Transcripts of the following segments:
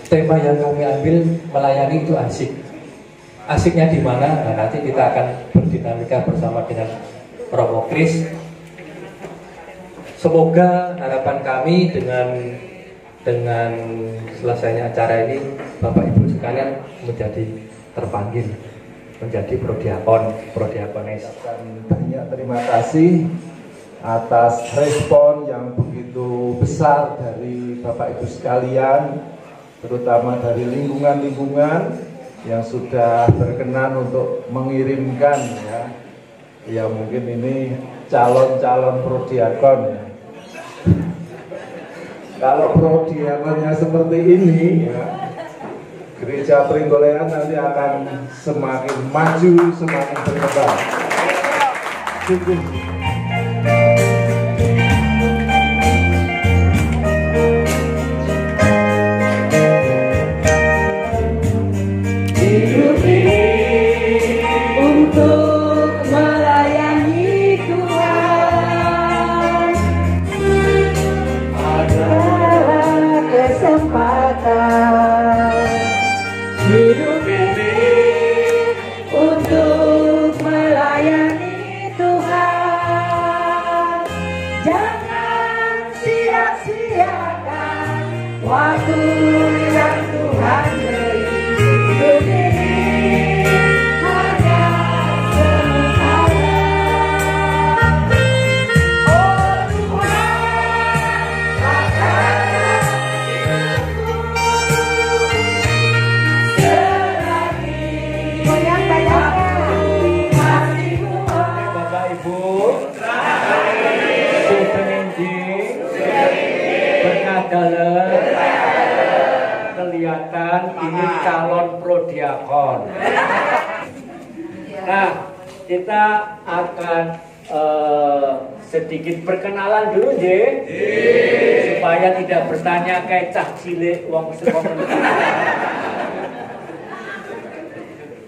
tema yang kami ambil melayani itu asik. Asiknya di mana? Nah, nanti kita akan berdinamika bersama dengan Romo Kris. Semoga harapan kami dengan selesainya acara ini Bapak Ibu sekalian menjadi terpanggil menjadi prodiakones. Banyak terima kasih atas respon yang begitu besar dari Bapak Ibu sekalian, terutama dari lingkungan-lingkungan yang sudah berkenan untuk mengirimkan ya mungkin ini calon-calon prodiakon ya. Kalau prodiakonnya seperti ini ya, Gereja Pringgolean nanti akan semakin maju, semakin berkembang. Cukup. Hidup ini untuk melayani Tuhan, ada kesempatan. Hidup ini untuk melayani Tuhan. Jangan sia-siakan waktu yang Tuhan beri. Hidup ini hanya sementara. Oh Tuhan, rasakan hidupku selagi waktu masih Bapak Ibu, Supeninji, Bernadaler, kelihatan ini calon prodiakon. Nah, kita akan sedikit perkenalan dulu, supaya tidak bertanya kayak cah cilik wong sekolah.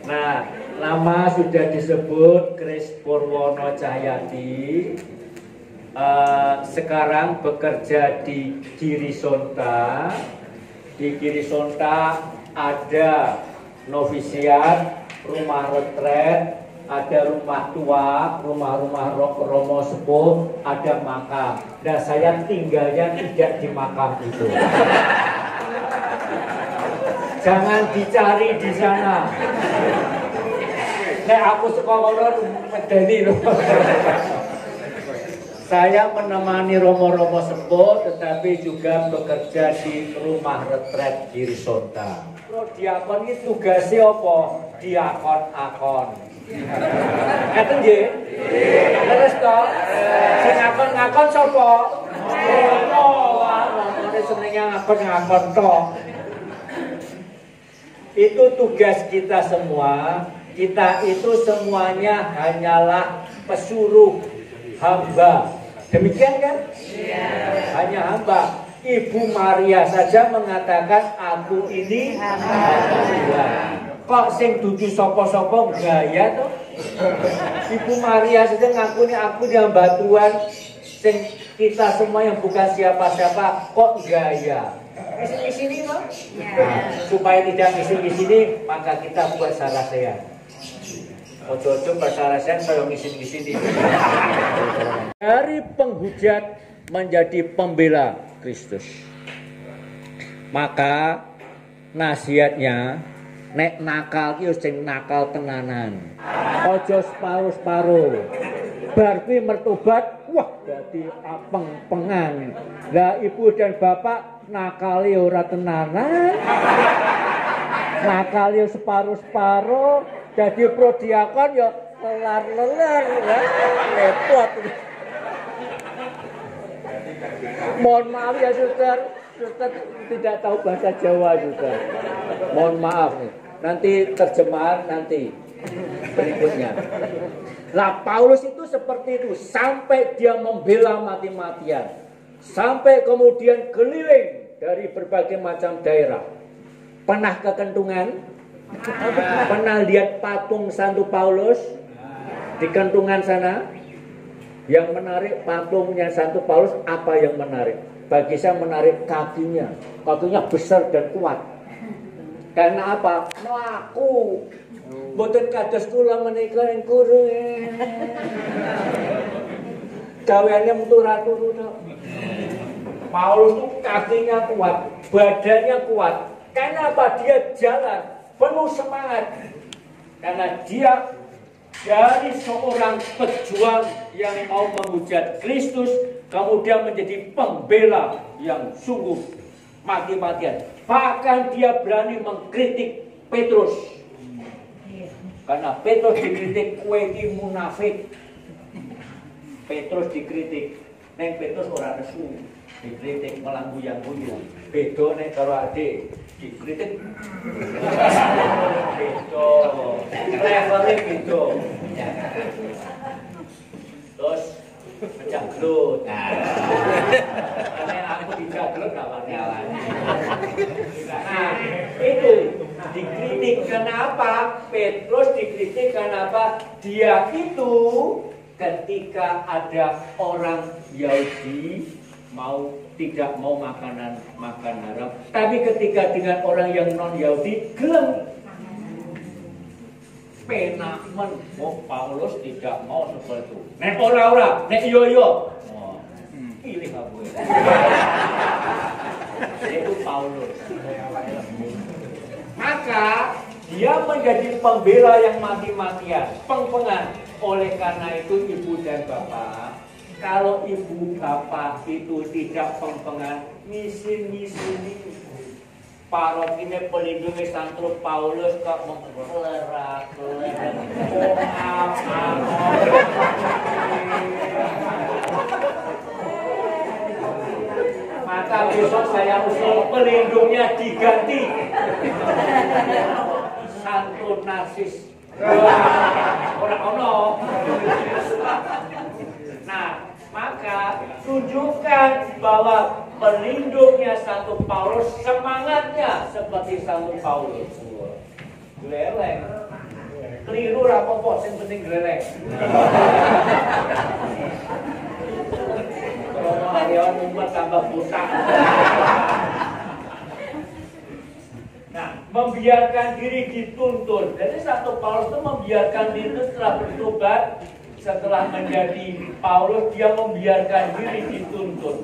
Nah, nama sudah disebut Kris Purwono Cahyati. Sekarang bekerja di Girisonta. Di Girisonta ada novisiat, rumah retret, ada rumah tua, rumah-rumah Romo Sepuh, ada makam. Dan saya tinggalnya tidak di makam itu. Jangan dicari di sana. Nek aku sekolah medeni loh. Saya menemani Romo-Romo Sepuh, tetapi juga bekerja di rumah retret Girisonta. Prodiakon ini tugasnya apa? Diakon-akon. Ngeten nggih? Terus toh? Sing ngakon-ngakon sapa? Romo. Wah, Romone senenge ngakon-ngakon toh. Itu tugas kita semua. Kita itu semuanya hanyalah pesuruh, hamba. Demikian kan? Hanya hamba. Ibu Maria saja mengatakan aku ini hamba Tuhan. Kok sing dudu sapa-sapa gaya toh? Ibu Maria saja ngakuni aku yang hamba Tuhan. Sing kita semua yang bukan siapa-siapa kok gaya. Ngisi-ngisi loh. Nah, supaya tidak ngisi-ngisi, maka kita buat sarasehan. Ojo-ojo persarasehan saya ngisi-ngisi. Dari penghujat menjadi pembela Kristus. Maka nasihatnya nek nakal ki sing nakal tenanan. Ojo separuh-separuh. Bar kuwi mertobat, wah dadi apeng-pengan. Lah ibu dan bapak nakali ora tenanan. Nakali separuh-separuh, dadi prodiakon ya lelar-lelar ya. Repot. Mohon maaf ya Suster, Suster tidak tahu bahasa Jawa Suster. Mohon maaf nih. Nanti terjemahan nanti berikutnya. Lah Paulus itu seperti itu sampai dia membela mati-matian. Sampai kemudian keliling dari berbagai macam daerah. Pernah ke Kentungan? Pernah lihat patung Santo Paulus di Kentungan sana? Yang menarik patungnya Santo Paulus apa yang menarik? Bagi saya menarik kakinya. Kakinya besar dan kuat. Karena apa? Melaku. Mboten kados kula menika ing guru. Gaweane turu tok. Paulus itu kakinya kuat, badannya kuat. Karena apa? Dia jalan penuh semangat. Karena dia dari seorang pejuang yang mau menghujat Kristus, kemudian menjadi pembela yang sungguh mati-matian. Bahkan dia berani mengkritik Petrus. Karena Petrus dikritik, kowe iki munafik. Petrus dikritik, neng Petrus ora nesu. Dikritik malah guyang-guyang. Beda nek karo adik, dikritik. Beda. Levelnya beda. Terus menjaglut. Karena aku dijaglut gak wani-wani. Nah, itu dikritik. Kenapa? Petrus dikritik kenapa? Dia itu ketika ada orang Yahudi tidak mau makan haram, tapi ketika dengan orang yang non Yahudi gelem penamen. Paulus tidak mau seperti itu. Nek ora, nek yo. Pilih aku. Itu Paulus. Maka dia menjadi pembela yang mati-matian, pengpengan. Oleh karena itu ibu dan bapak, kalau ibu bapak itu tidak pengpengan, misin-misini parok ini pelindungi Santo Paulus kok mengelerak. Maka besok saya usul pelindungnya diganti Santo Narsis. Ono. Nah, maka tunjukkan bahwa pelindungnya Santo Paulus semangatnya seperti Santo Paulus. Gleleng. Keliru rapopo, yang penting gleleng. Kalau hariawan umat tambah buta. Nah, membiarkan diri dituntun. Jadi Santo Paulus itu membiarkan diri setelah bertobat, setelah menjadi Paulus, dia membiarkan diri dituntun.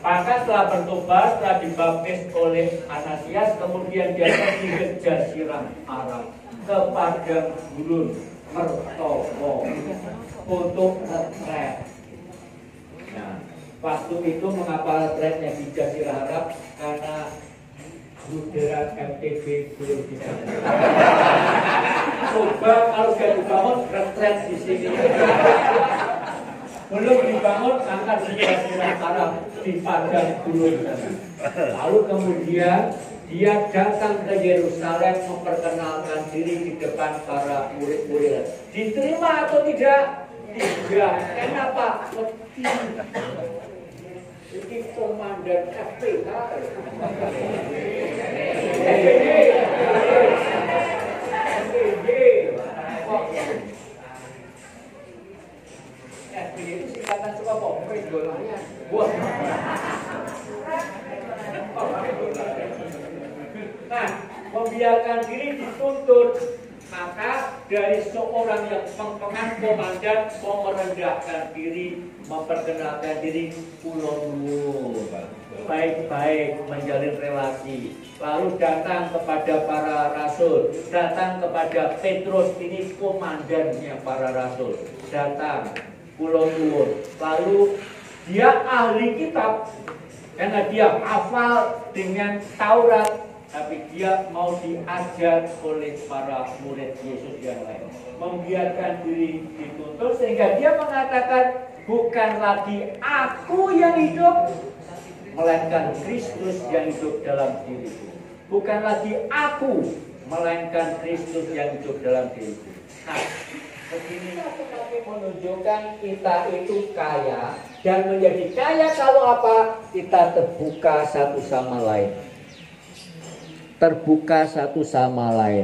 Maka setelah bertobat, setelah dibaptis oleh Ananias, kemudian dia pergi ke Jazirah Arab, ke padang gurun Mertomo untuk retret. Nah, waktu itu mengapa retretnya di Jazirah Arab? Karena Budera MTB belum bisa. Coba kalau sudah dibangun retret di sini. Belum dibangun angkat di Jazirah Arab di padang gurun sana. Lalu kemudian dia datang ke Yerusalem memperkenalkan diri di depan para murid-murid. Diterima atau tidak? Tidak. Kenapa? Ini komandan FPH. FPH itu singkatan suka popres golanya. Wah. Nah, membiarkan diri dituntut. Maka dari seorang yang pengpengan komandan mau merendahkan diri, memperkenalkan diri, pulau dulu, baik-baik menjalin relasi. Lalu datang kepada para rasul, datang kepada Petrus, ini komandannya para rasul. Datang, pulau dulu. Lalu dia ahli kitab, karena dia hafal dengan Taurat. Tapi dia mau diajar oleh para murid Yesus yang lain. Membiarkan diri dituntut sehingga dia mengatakan bukan lagi aku yang hidup, melainkan Kristus yang hidup dalam diriku. Bukan lagi aku, melainkan Kristus yang hidup dalam diriku. Nah, begini menunjukkan kita itu kaya. Dan menjadi kaya kalau apa? Kita terbuka satu sama lain. Terbuka satu sama lain.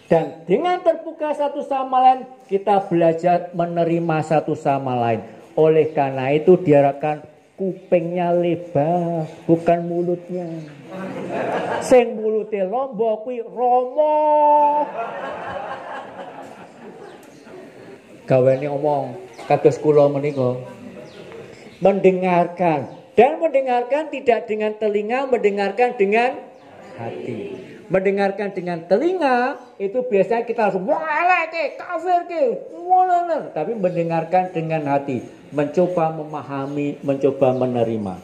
Dan dengan terbuka satu sama lain, kita belajar menerima satu sama lain. Oleh karena itu diharapkan kupingnya lebar, bukan mulutnya. Sing mulute lomba kuwi Rama. Gawane omong kados kula menika. Mendengarkan, dan mendengarkan tidak dengan telinga, mendengarkan dengan hati. Mendengarkan dengan telinga itu biasanya kita langsung wah ke kafir ke, tapi mendengarkan dengan hati, mencoba memahami, mencoba menerima.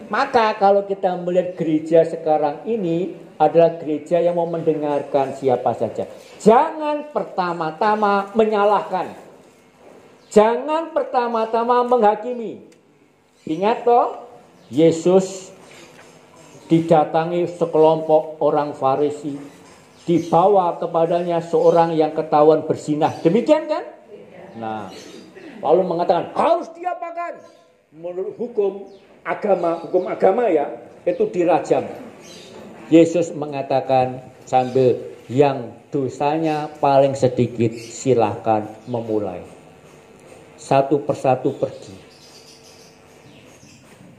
Maka kalau kita melihat gereja sekarang ini adalah gereja yang mau mendengarkan siapa saja. Jangan pertama-tama menyalahkan. Jangan pertama-tama menghakimi. Ingat toh, Yesus didatangi sekelompok orang Farisi, dibawa kepadanya seorang yang ketahuan berzinah. Demikian kan? Nah, lalu mengatakan harus diapakan? Menurut hukum agama ya, itu dirajam. Yesus mengatakan sambil yang dosanya paling sedikit silahkan memulai. Satu persatu pergi.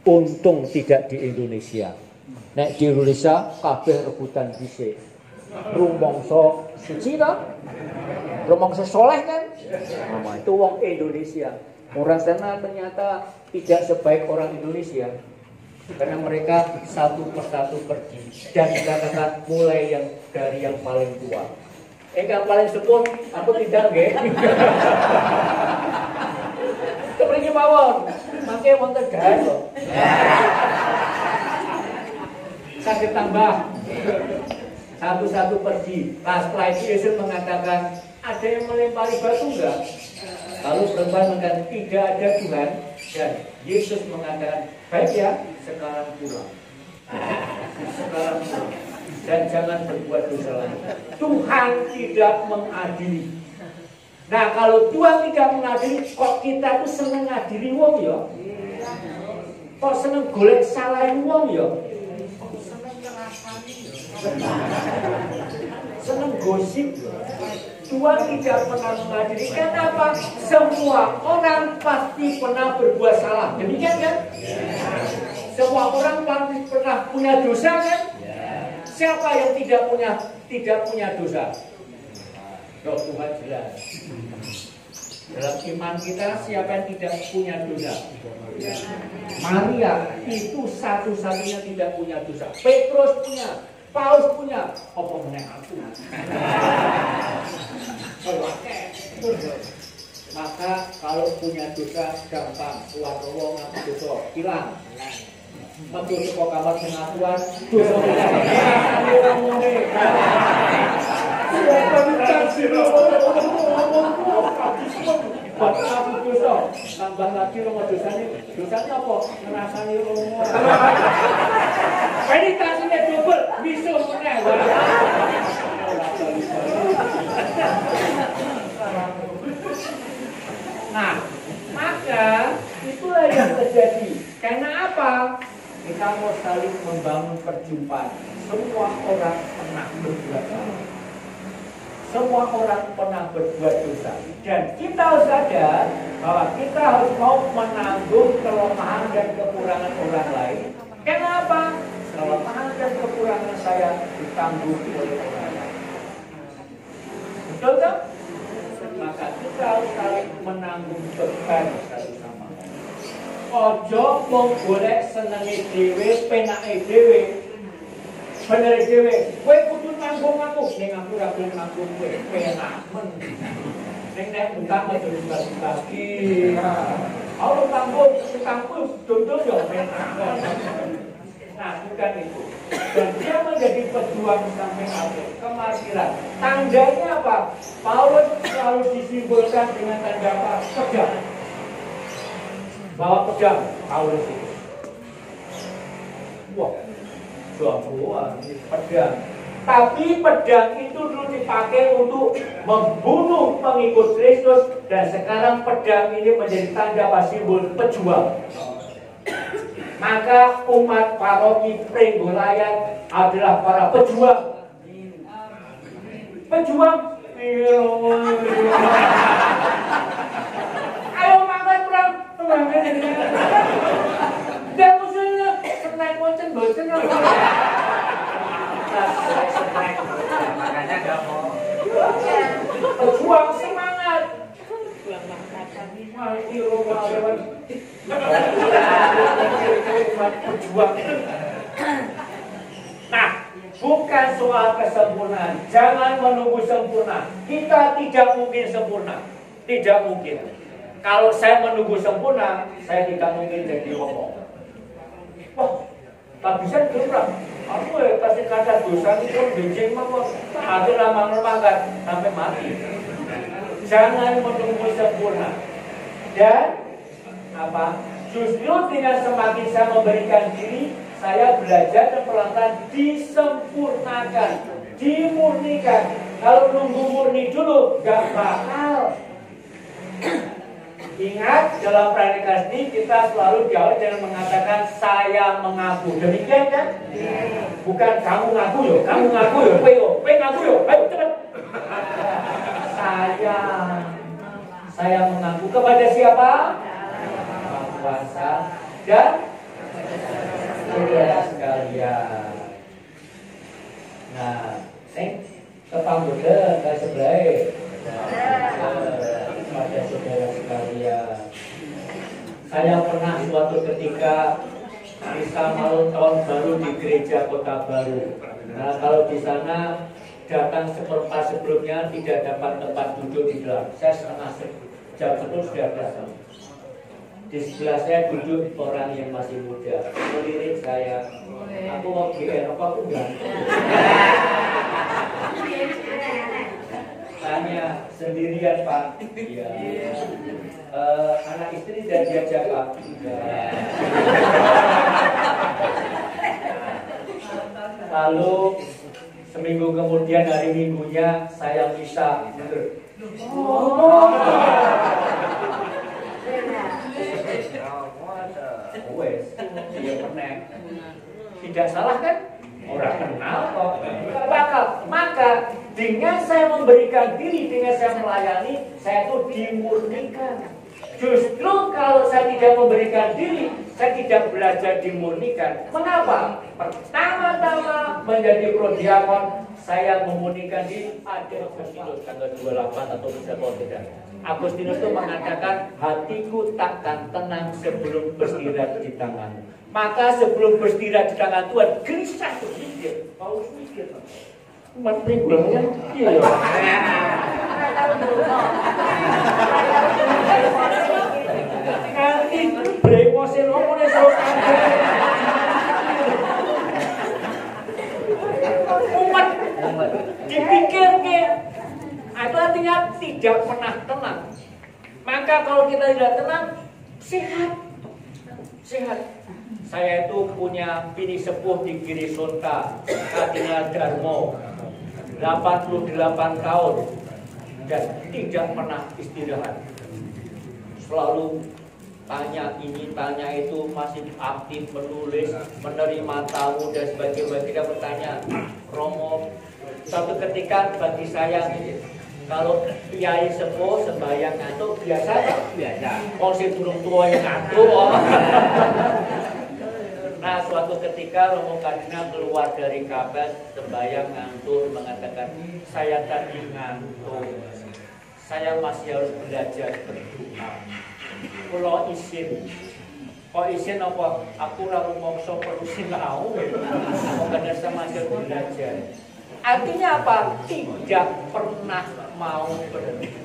Untung tidak di Indonesia. Nek di Indonesia kabeh rebutan dhisik. Rumangsa suci ta? Rumangsa soleh kan? Nah, itu wong Indonesia. Orang sana ternyata tidak sebaik orang Indonesia. Karena mereka satu persatu pergi dan dikatakan mulai yang dari yang paling tua. Yang paling sepuh aku tidak nggih. Kepriki mawon. Mangke wonten gawe lho. Sakit tambah. Satu-satu pergi. Nah, setelah itu Yesus mengatakan, ada yang melempari batu enggak? Lalu perempuan mengatakan, tidak ada Tuhan. Dan Yesus mengatakan, baik ya, sekarang pulang. Sekarang pulang. Dan jangan berbuat dosa lagi. Tuhan tidak mengadili. Nah, kalau Tuhan tidak mengadili, kok kita tuh seneng ngadili wong ya? Kok seneng golek salahin wong ya? Seneng gosip. Tuhan tidak pernah mengadili. Kenapa? Semua orang pasti pernah berbuat salah. Demikian kan? Semua orang pasti pernah punya dosa kan? Siapa yang tidak punya dosa? Loh, Tuhan jelas. Dalam iman kita siapa yang tidak punya dosa? Maria itu satu-satunya tidak punya dosa. Petrus punya, Paulus punya, apa meneh aku? Maka kalau punya dosa gampang, keluar wong ngaku dosa, hilang. Metu saka kamar pengakuan, dosa buat aku dosa, tambah lagi rumah dosanya apa? Ngerasani rumah. Meditasinya double, bisa meneh. Nah, maka itulah yang terjadi. Karena apa? Kita mau saling membangun perjumpaan. Semua orang pernah berbuat salah. Semua orang pernah berbuat dosa. Dan kita harus sadar bahwa kita harus mau menanggung kelemahan dan kekurangan orang lain. Kenapa? Kelemahan dan kekurangan saya ditanggung oleh orang lain. Betul tak? Maka kita harus saling menanggung beban satu sama lain. Ojo mau golek senenge dhewe, penake dhewe. Bener dhewe, kowe kudu nanggung aku, ning aku ora gelem nanggung kowe, penak men. Ning nek utang aja dibagi. Kalau tanggung, utangku dodol yo penak. Nah, bukan itu. Dan dia menjadi pejuang sampai akhir, kemartiran. Tandanya apa? Paulus selalu disimbolkan dengan tanda apa? Pedang. Bawa pedang, Paulus itu. Wah, jagoan pedang. Tapi pedang itu dulu dipakai untuk membunuh pengikut Kristus, dan sekarang pedang ini menjadi tanda apa? Simbol pejuang. Maka umat paroki Prenggolayan adalah para pejuang. Pejuang. Ayo makan perang. bosen. Makanya nggak mau. Berjuang semangat. Mati rumah lewat. Berjuang. Nah, bukan soal kesempurnaan. Jangan menunggu sempurna. Kita tidak mungkin sempurna. Tidak mungkin. Kalau saya menunggu sempurna, saya tidak mungkin jadi ngomong. Wah, tak bisa kurang. Aku kasih kata dosa itu benjing mah, aku lama-lama kan sampai mati. Jangan menunggu sempurna. Dan apa? Justru dengan semakin saya memberikan diri, saya belajar dan pelan-pelan disempurnakan, dimurnikan. Kalau nunggu murni dulu, gak bakal. Ingat, dalam pernikahan ini kita selalu diawali dengan mengatakan saya mengaku. Demikian kan? Bukan kamu ngaku yo, kamu ngaku yo, kowe ngaku yo, ayo cepat. Saya mengaku kepada siapa? Maha Kuasa dan saudara sekalian. Nah, kepada sebelah. Pada saudara sekalian, saya pernah suatu ketika bisa malam tahun baru di gereja Kota Baru. Nah, kalau di sana datang seperempat sebelumnya tidak dapat tempat duduk di dalam. Saya setengah jam 10 sudah datang. Di sebelah saya duduk orang yang masih muda. Melirik saya, aku mau GR apa aku enggak? Tanya sendirian Pak. Iya. Anak istri dan diajak Pak. Lalu seminggu kemudian hari Minggunya saya bisa. Tidak salah kan? Orang kenal kok. Tidak bakal. Maka dengan saya memberikan diri, dengan saya melayani, saya itu dimurnikan. Justru kalau saya tidak memberikan diri, saya tidak belajar dimurnikan. Mengapa? Pertama-tama menjadi prodiakon, saya memurnikan diri. Ada Agustinus tanggal 28 atau berapa tidak. Agustinus itu mengatakan, hatiku takkan tenang sebelum beristirahat di tanganmu. Maka sebelum beristirahat di tangan Tuhan, gelisah berpikir. Paulus mikir. Umat pribadinya iya. Nanti brengose ngomongnya sopan. Umat dipikirnya. Itu artinya tidak pernah tenang. Maka kalau kita tidak tenang, sehat. Saya itu punya bini sepuh di Girisonta, Katina Darmo, 88 tahun dan tidak pernah istirahat. Selalu tanya ini, tanya itu, masih aktif menulis, menerima tamu dan sebagainya. Kita bertanya, Romo, suatu ketika bagi saya kalau kiai sepuh sembahyang ngantuk biasa. Konsep turun tua yang ngantuk. Nah, suatu ketika Romo Kardinal keluar dari kabel sembahyang ngantuk, mengatakan, saya tadi ngantuk, saya masih harus belajar berdoa. Kalau izin, kok izin apa? Aku lalu mongso perusin mau, karena saya masih harus belajar. Artinya apa? Tidak pernah mau berhenti.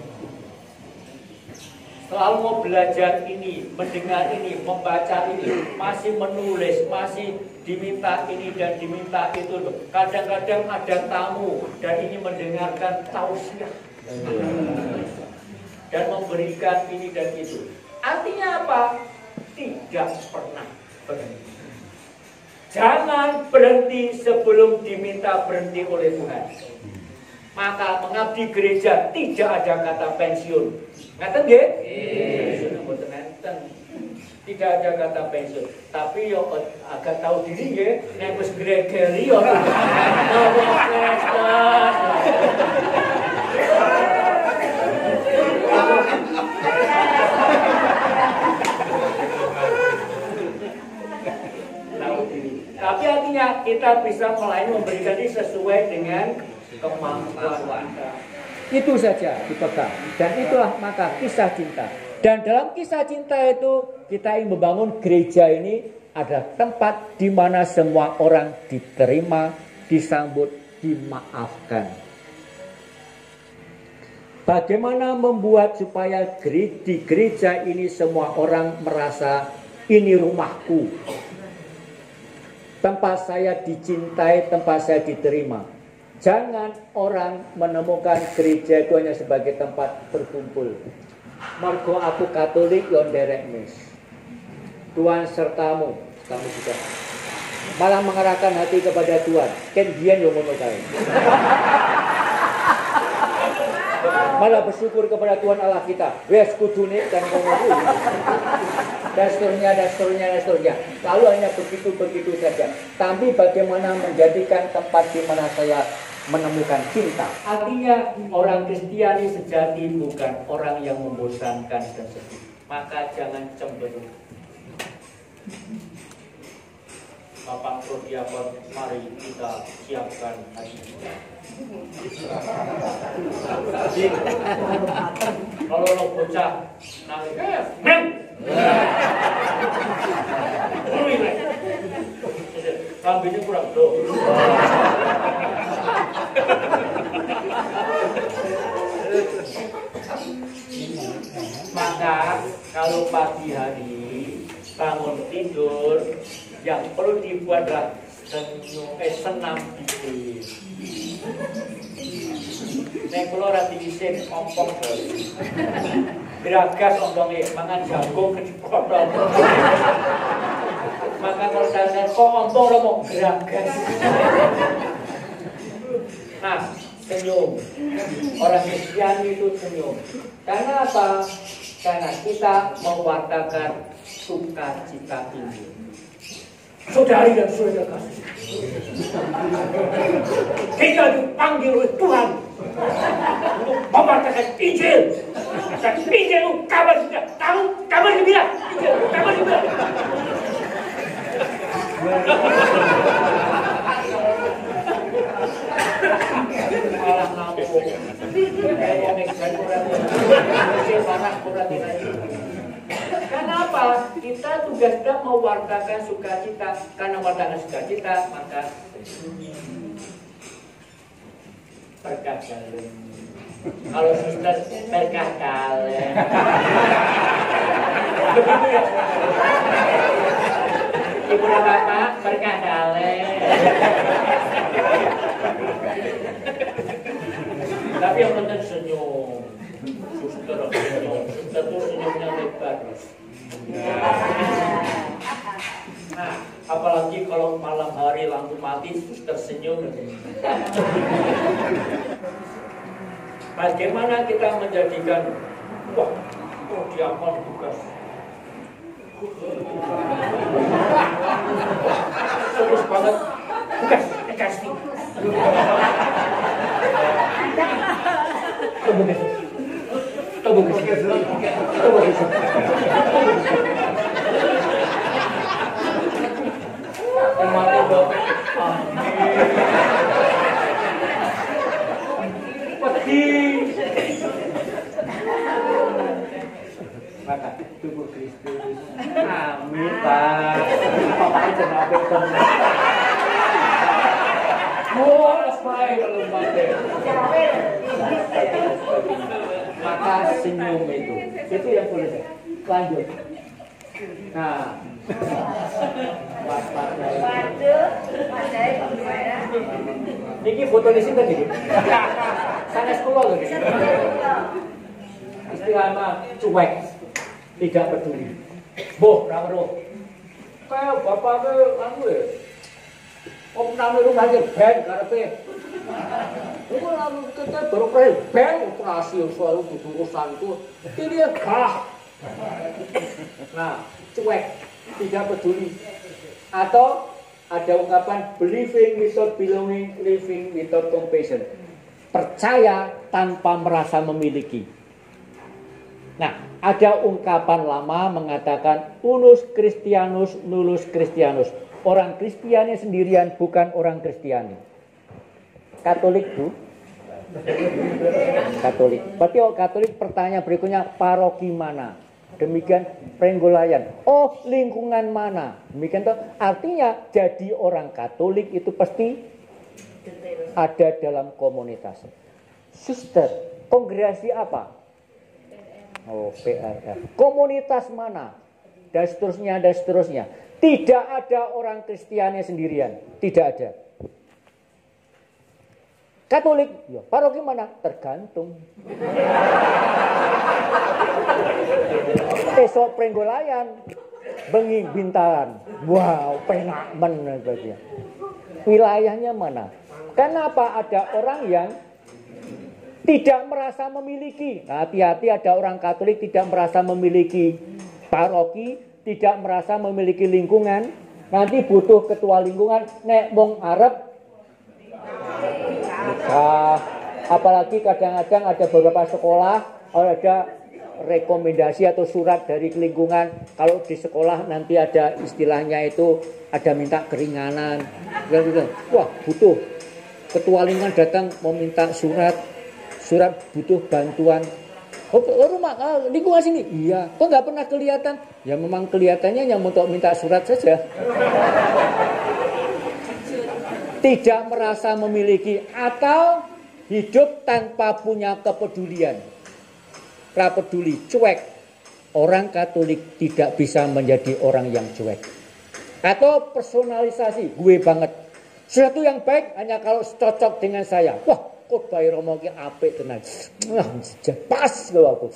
Selalu mau belajar ini, mendengar ini, membaca ini, masih menulis, masih diminta ini dan diminta itu. Kadang-kadang ada tamu dan ini mendengarkan tausiah dan memberikan ini dan itu. Artinya apa? Tidak pernah berhenti. Jangan berhenti sebelum diminta berhenti oleh Tuhan. Maka mengabdi gereja tidak ada kata pensiun. Ngaten nggih? Tidak ada kata pensiun. Tapi yo agak tahu diri nggih, nek wis Gregory yo. Tahu diri. artinya kita bisa melayani memberikan ini sesuai dengan kemampuan kita. Itu saja dipegang. Dan itulah maka kisah cinta. Dan dalam kisah cinta itu kita ingin membangun gereja ini adalah tempat di mana semua orang diterima, disambut, dimaafkan. Bagaimana membuat supaya di gereja ini semua orang merasa ini rumahku. Tempat saya dicintai, tempat saya diterima. Jangan orang menemukan gereja itu hanya sebagai tempat berkumpul. Mergo aku Katolik yo nderek mis. Tuhan sertamu, kamu juga. Malah mengarahkan hati kepada Tuhan. Ken biyen yo ngono kae. Malah bersyukur kepada Tuhan Allah kita. Wes kudune dan ngono kuwi. Dan seterusnya. Lalu hanya begitu saja. Tapi bagaimana menjadikan tempat di mana saya menemukan cinta. Artinya orang Kristiani sejati bukan orang yang membosankan dan sedih. Maka jangan cemberut. Bapak Prodiakon, mari kita siapkan hati kita. Kalau lo bocah nangis, kambingnya kurang tuh. Maka kalau pagi hari bangun tidur, yang perlu dibuat adalah senam dikit. Nek kula ora diisin ompong terus. Geragas ompongnya, mangan jagung kecipotong. Maka kalau saya kok ompong lo mau geragas. Nah, senyum. Orang Kristiani itu senyum. Karena apa? Karena kita mewartakan sukacita ini. Saudari dan saudara kasih, kita dipanggil oleh Tuhan untuk mewartakan Injil. Dan Injil itu kabar juga. Tahu kabar gembira. Kabar gembira. Malah ngomong. Kenapa? Kita tugasnya mewartakan sukacita. Karena mewartakan sukacita, maka berkah kalian. Kalau suster berkah kalian. Begitu ya. Ibu dan bapak berkah kalian. Tapi yang penting senyum. Suster itu senyumnya lebar. Nah, apalagi kalau malam hari lampu mati, suster senyum. Bagaimana kita menjadikan diakon tugas serius banget, tugas dikasih. Maka tubuh Kristus. Amin, Pak. Bapak jangan beton. Maka senyum itu yang boleh. Lanjut. Nah, ini foto di sini tadi. Sana sekolah loh. Istilahnya cuek, tidak peduli. Boh, ramro. Kayak bapaknya anu ya. Om nami rumah aja ben karepe. Itu lalu kita baru kayak ben operasi selalu urusanku. Ini ya gah. Nah, cuek, tidak peduli. Atau ada ungkapan believing without belonging, living without compassion. Percaya tanpa merasa memiliki. Nah, ada ungkapan lama mengatakan unus Christianus nullus Christianus. Orang Kristiani sendirian bukan orang Kristiani. Katolik Bu. Katolik. Berarti Katolik pertanyaan berikutnya paroki mana? Demikian Prenggolayan. Oh, lingkungan mana? Demikian toh. Artinya jadi orang Katolik itu pasti ada dalam komunitas. Suster, kongregasi apa? Oh, PRR. Komunitas mana? Dan seterusnya, dan seterusnya. Tidak ada orang Kristiani sendirian. Tidak ada. Katolik, ya, paroki mana? Tergantung. Esok Prenggolayan, bengi Bintaran. Wow, penak men. Wilayahnya mana? Kenapa ada orang yang tidak merasa memiliki? Nah, hati-hati, ada orang Katolik tidak merasa memiliki paroki, tidak merasa memiliki lingkungan. Nanti butuh ketua lingkungan, nek wong arep nikah. Apalagi kadang-kadang ada beberapa sekolah ada rekomendasi atau surat dari lingkungan, kalau di sekolah nanti ada istilahnya itu ada minta keringanan. Wah, butuh ketua lingkungan datang mau minta surat butuh bantuan. Oh, rumah lingkungan sini. Iya, kok nggak pernah kelihatan? Ya memang kelihatannya yang untuk minta surat saja. Tidak merasa memiliki atau hidup tanpa punya kepedulian. Peduli, cuek. Orang Katolik tidak bisa menjadi orang yang cuek. Atau personalisasi, gue banget. Sesuatu yang baik hanya kalau cocok dengan saya. Wah, khotbah Romo ki apik tenan. Pas lho aku.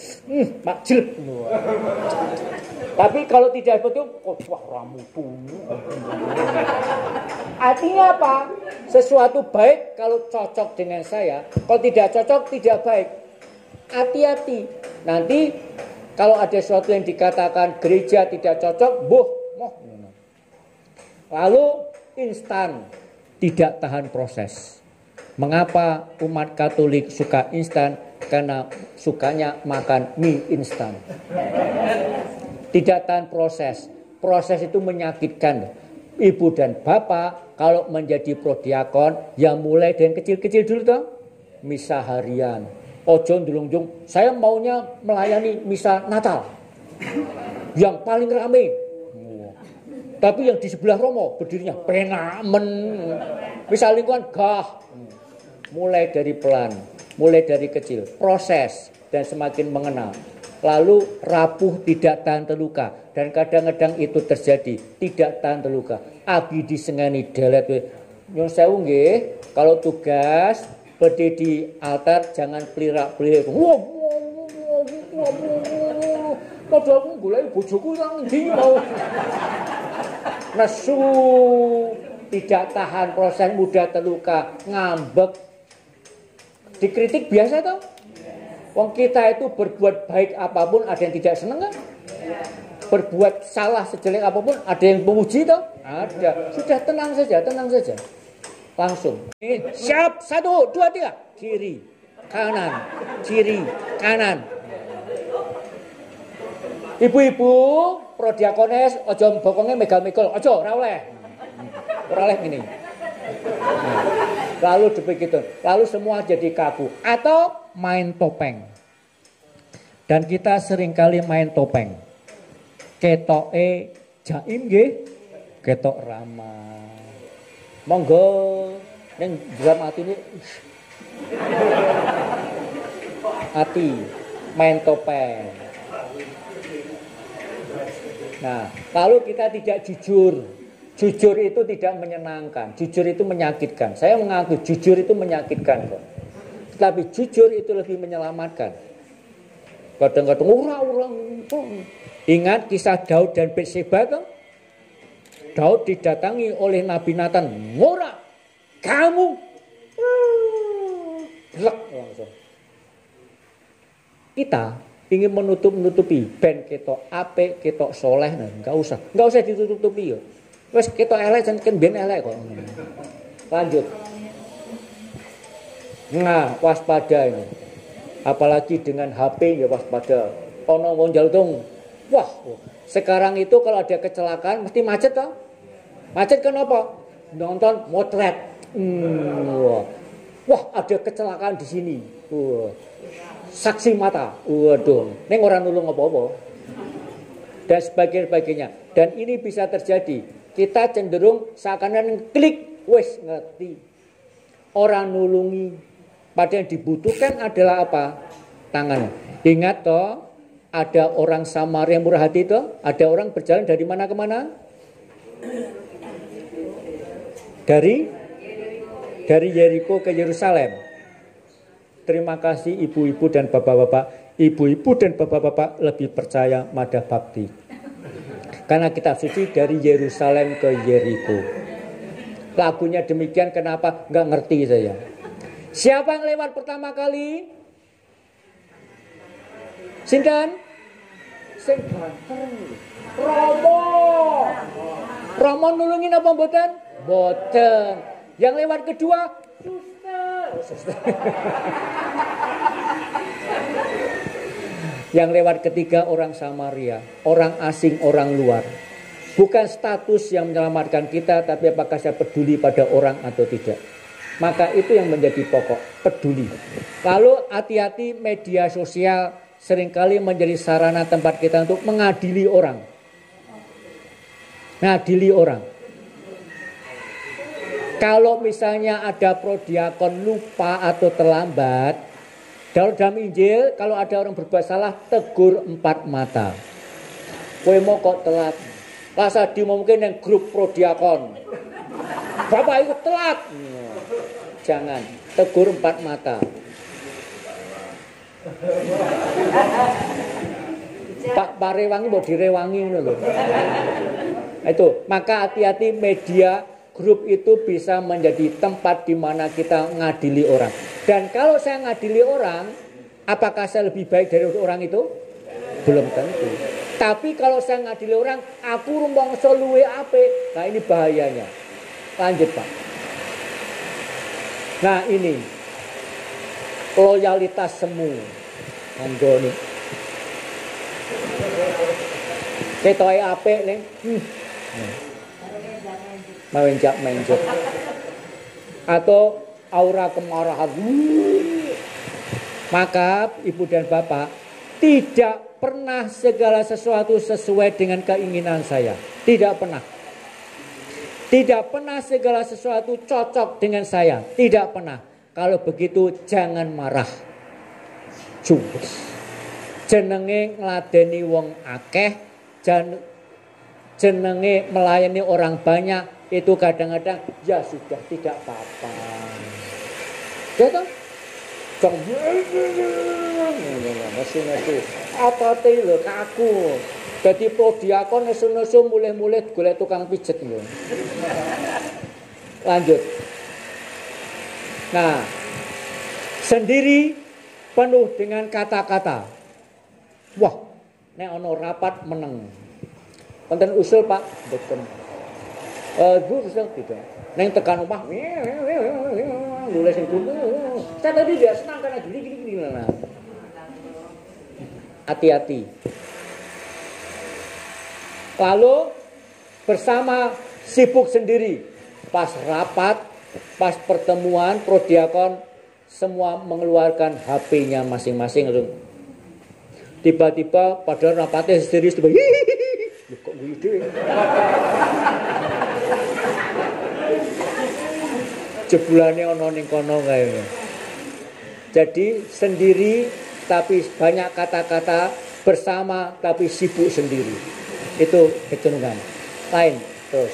Mak jelek. Tapi kalau tidak betul, wah ramu bunyi. Artinya apa? Sesuatu baik kalau cocok dengan saya, kalau tidak cocok tidak baik. Hati-hati. Nanti kalau ada sesuatu yang dikatakan gereja tidak cocok, moh. Lalu instan, tidak tahan proses. Mengapa umat Katolik suka instan? Karena sukanya makan mie instan. Tidak tahan proses. Proses itu menyakitkan. Ibu dan bapak kalau menjadi prodiakon, ya mulai dari kecil-kecil dulu toh. Misa harian. Ojo ndulung-ndulung, saya maunya melayani misa Natal. Yang paling ramai. Tapi yang di sebelah Romo berdirinya penamen. Misa lingkungan gah. Mulai dari pelan, mulai dari kecil, proses dan semakin mengenal. Lalu rapuh tidak tahan terluka, dan kadang-kadang itu terjadi tidak tahan terluka. Abi disengani delet. Nyun sewu nggih, kalau tugas berdiri di altar jangan pelirak-pelirik. Padahal aku golek bojoku nang ndi mau. Nesu, tidak tahan proses, mudah terluka, ngambek. Dikritik biasa toh? Wong kita itu berbuat baik apapun ada yang tidak senang kan? Berbuat salah sejelek apapun ada yang memuji toh? Ada. Sudah tenang saja, tenang saja. Langsung. Siap, 1, 2, 3. Kiri, kanan, kiri, kanan. Ibu-ibu, prodiakones, ojo bokongnya megal-megal, ojo, ora oleh. Ora oleh ini. Lalu begitu, lalu semua jadi kaku atau main topeng. Dan kita seringkali main topeng. Ketoke jaim nggih, ketok ramah. Monggo ning dram atine ati main topeng. Nah, lalu kita tidak jujur. Jujur itu tidak menyenangkan, jujur itu menyakitkan. Saya mengaku jujur itu menyakitkan kok. Tetapi jujur itu lebih menyelamatkan. Kadang-kadang orang. Ingat kisah Daud dan Batseba toh? Daud didatangi oleh Nabi Nathan. Ora, kamu. Lek langsung. Kita ingin menutupi ben ketok apik, ketok soleh, nah enggak usah ditutupi ya. Wes ketok elek kan ben elek kok. Lanjut. Nah, waspada ini. Apalagi dengan HP ya waspada. Ono wong njaluk. Wah, sekarang itu kalau ada kecelakaan mesti macet toh? Macet kenapa? Nonton motret. Wah, ada kecelakaan di sini. Saksi mata. Waduh, neng orang nulung apa-apa. Dan sebagainya. Dan ini bisa terjadi. Kita cenderung seakan-akan klik, wes ngerti. Orang nulungi. Padahal yang dibutuhkan adalah apa? Tangan. Ingat toh, ada orang Samaria yang murah hati toh. Ada orang berjalan dari mana ke mana? Dari Yeriko ke Yerusalem. Terima kasih ibu-ibu dan bapak-bapak. Ibu-ibu dan bapak-bapak lebih percaya pada bakti. Karena kitab suci dari Yerusalem ke Yeriko. Lagunya demikian, kenapa? Nggak ngerti saya. Siapa yang lewat pertama kali? Sinten? Sing ganteng. Romo nulungin apa mboten? Mboten. Yang lewat kedua, suster. Yang lewat ketiga orang Samaria, orang asing, orang luar. Bukan status yang menyelamatkan kita, tapi apakah saya peduli pada orang atau tidak. Maka itu yang menjadi pokok, peduli. Lalu hati-hati, media sosial seringkali menjadi sarana tempat kita untuk mengadili orang. Ngadili orang. Kalau misalnya ada prodiakon lupa atau terlambat, dalam Injil kalau ada orang berbuat salah, tegur 4 mata. Kowe mau kok telat. Rasa dimungkin yang grup prodiakon. Bapak itu telat. Jangan, tegur 4 mata. Pak Rewangi mau direwangi loh. Itu, maka hati-hati media. Grup itu bisa menjadi tempat di mana kita ngadili orang. Dan kalau saya ngadili orang, apakah saya lebih baik dari orang itu? Belum tentu. Tapi kalau saya ngadili orang, aku rumangsa luwe ape. Nah, ini bahayanya. Lanjut, Pak. Nah, ini loyalitas semu. Monggo nih. Ketoke apik ning. Menjak atau aura kemarahan. Maka ibu dan bapak, tidak pernah segala sesuatu sesuai dengan keinginan saya. Tidak pernah. Tidak pernah segala sesuatu cocok dengan saya. Tidak pernah. Kalau begitu jangan marah. Cuwes. Jenenge ngladeni wong akeh, jenenge melayani orang banyak, itu kadang-kadang ya sudah tidak apa-apa. Gitu? Jong nesu-nesu. Apa te lho kaku. Dadi prodiakon nesu-nesu mulih-mulih golek tukang pijet lho. Lanjut. Nah, sendiri penuh dengan kata-kata. Wah, nek ana rapat meneng. Wonten usul Pak, mboten. Bu usul gitu. Neng tekan omah, nulis itu. Saya tadi dia senang karena gini. Nah. Hati-hati. Lalu bersama sibuk sendiri. Pas rapat, pas pertemuan prodiakon, semua mengeluarkan HP-nya masing-masing. Tiba-tiba pada rapatnya serius, kok gue dhewe. Jebulane ana ning kono kae. Jadi sendiri tapi banyak kata-kata, bersama tapi sibuk sendiri. Itu kecenderungan. Lain terus.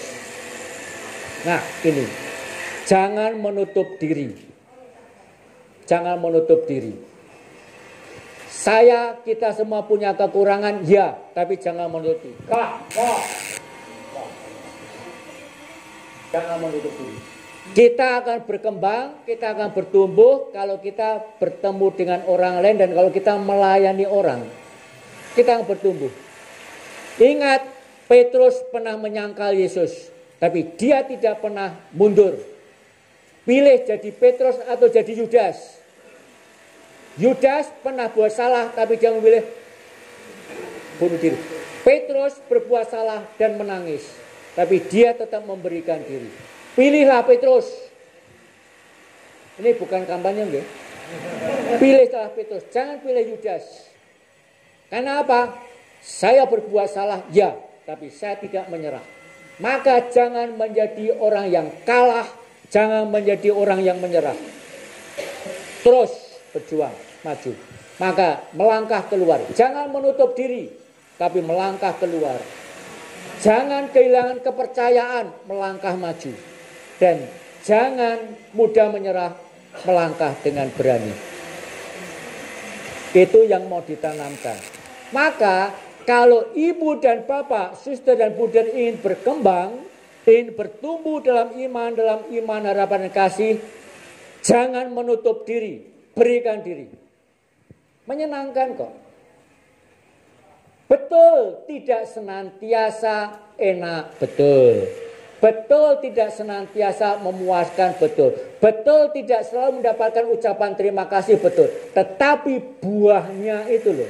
Nah, ini. Jangan menutup diri. Jangan menutup diri. Kita semua punya kekurangan, ya, tapi jangan menutup diri. Jangan menutup diri. Kita akan berkembang, kita akan bertumbuh kalau kita bertemu dengan orang lain dan kalau kita melayani orang. Kita akan bertumbuh. Ingat, Petrus pernah menyangkal Yesus, tapi dia tidak pernah mundur. Pilih jadi Petrus atau jadi Yudas. Yudas pernah buat salah, tapi dia memilih bunuh diri. Petrus berbuat salah dan menangis. tapi dia tetap memberikan diri. Pilihlah Petrus. Ini bukan kampanye nggih. Pilihlah Petrus, jangan pilih Yudas. Karena apa? Saya berbuat salah, ya, tapi saya tidak menyerah. Maka jangan menjadi orang yang kalah, jangan menjadi orang yang menyerah. Terus berjuang, maju. Maka melangkah keluar. Jangan menutup diri, tapi melangkah keluar. Jangan kehilangan kepercayaan, melangkah maju. Dan jangan mudah menyerah, melangkah dengan berani. Itu yang mau ditanamkan. Maka kalau ibu dan bapak, suster dan bunda ingin berkembang, ingin bertumbuh dalam iman harapan dan kasih, jangan menutup diri, berikan diri. Menyenangkan kok. Betul, tidak senantiasa enak, betul. Betul, tidak senantiasa memuaskan, betul. Betul, tidak selalu mendapatkan ucapan terima kasih, betul. Tetapi buahnya itu loh,